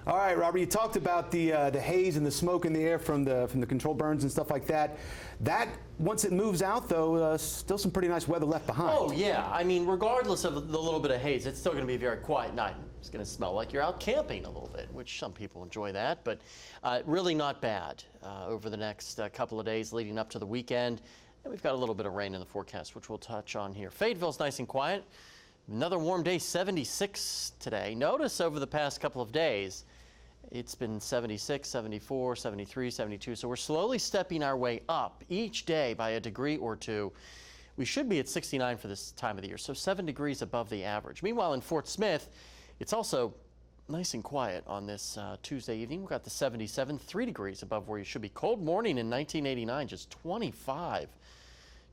All right, Robert, you talked about the haze and the smoke in the air from the controlled burns and stuff like that. That, once it moves out, though, still some pretty nice weather left behind. Oh, yeah. I mean, regardless of the little bit of haze, it's still going to be a very quiet night. It's going to smell like you're out camping a little bit, which some people enjoy that, but really not bad over the next couple of days leading up to the weekend. And we've got a little bit of rain in the forecast, which we'll touch on here. Fayetteville's nice and quiet. Another warm day, 76 today. Notice over the past couple of days, it's been 76, 74, 73, 72. So we're slowly stepping our way up each day by a degree or two. We should be at 69 for this time of the year, so 7 degrees above the average. Meanwhile, in Fort Smith, it's also nice and quiet on this Tuesday evening. We've got the 77, 3 degrees above where you should be. Cold morning in 1989, just 25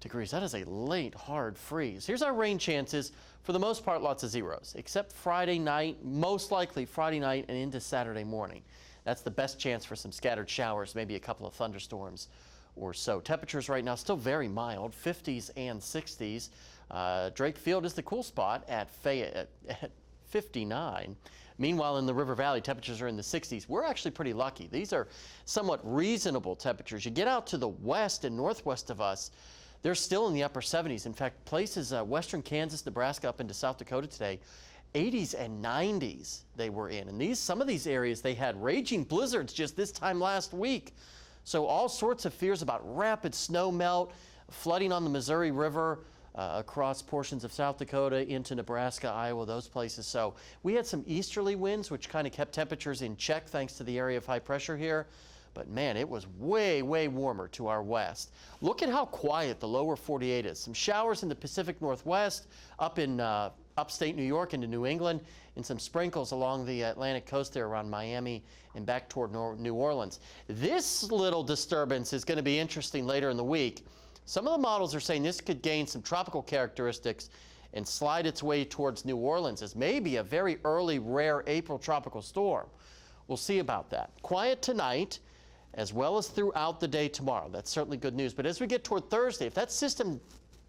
degrees. That is a late, hard freeze. Here's our rain chances. For the most part, lots of zeros, except Friday night, most likely Friday night and into Saturday morning. That's the best chance for some scattered showers, maybe a couple of thunderstorms or so. Temperatures right now still very mild, 50s and 60s. Drake Field is the cool spot at 59. Meanwhile, in the River Valley, temperatures are in the 60s. We're actually pretty lucky. These are somewhat reasonable temperatures. You get out to the west and northwest of us, they're still in the upper 70s. In fact, places western Kansas, Nebraska, up into South Dakota today, 80s and 90s they were in. And some of these areas, they had raging blizzards just this time last week. So all sorts of fears about rapid snow melt, flooding on the Missouri River, across portions of South Dakota into Nebraska, Iowa, those places. So we had some easterly winds, which kind of kept temperatures in check thanks to the area of high pressure here. But man, it was way, way warmer to our west. Look at how quiet the lower 48 is. Some showers in the Pacific Northwest, up in upstate New York into New England, and some sprinkles along the Atlantic coast there around Miami and back toward New Orleans. This little disturbance is going to be interesting later in the week. Some of the models are saying this could gain some tropical characteristics and slide its way towards New Orleans as maybe a very early, rare April tropical storm. We'll see about that. Quiet tonight, as well as throughout the day tomorrow. That's certainly good news. But as we get toward Thursday, if that system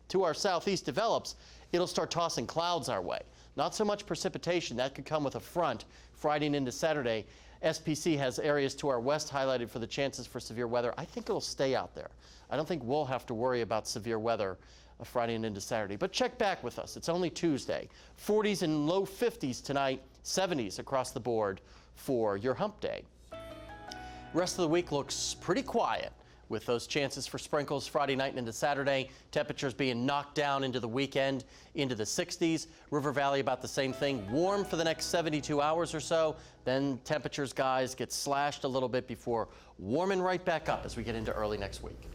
to our southeast develops, it'll start tossing clouds our way. Not so much precipitation. That could come with a front Friday and into Saturday. SPC has areas to our west highlighted for the chances for severe weather. I think it'll stay out there. I don't think we'll have to worry about severe weather Friday and into Saturday. But check back with us. It's only Tuesday. 40s and low 50s tonight, 70s across the board for your hump day. Rest of the week looks pretty quiet with those chances for sprinkles Friday night and into Saturday. Temperatures being knocked down into the weekend into the 60s. River Valley about the same thing. Warm for the next 72 hours or so. Then temperatures, guys, get slashed a little bit before warming right back up as we get into early next week.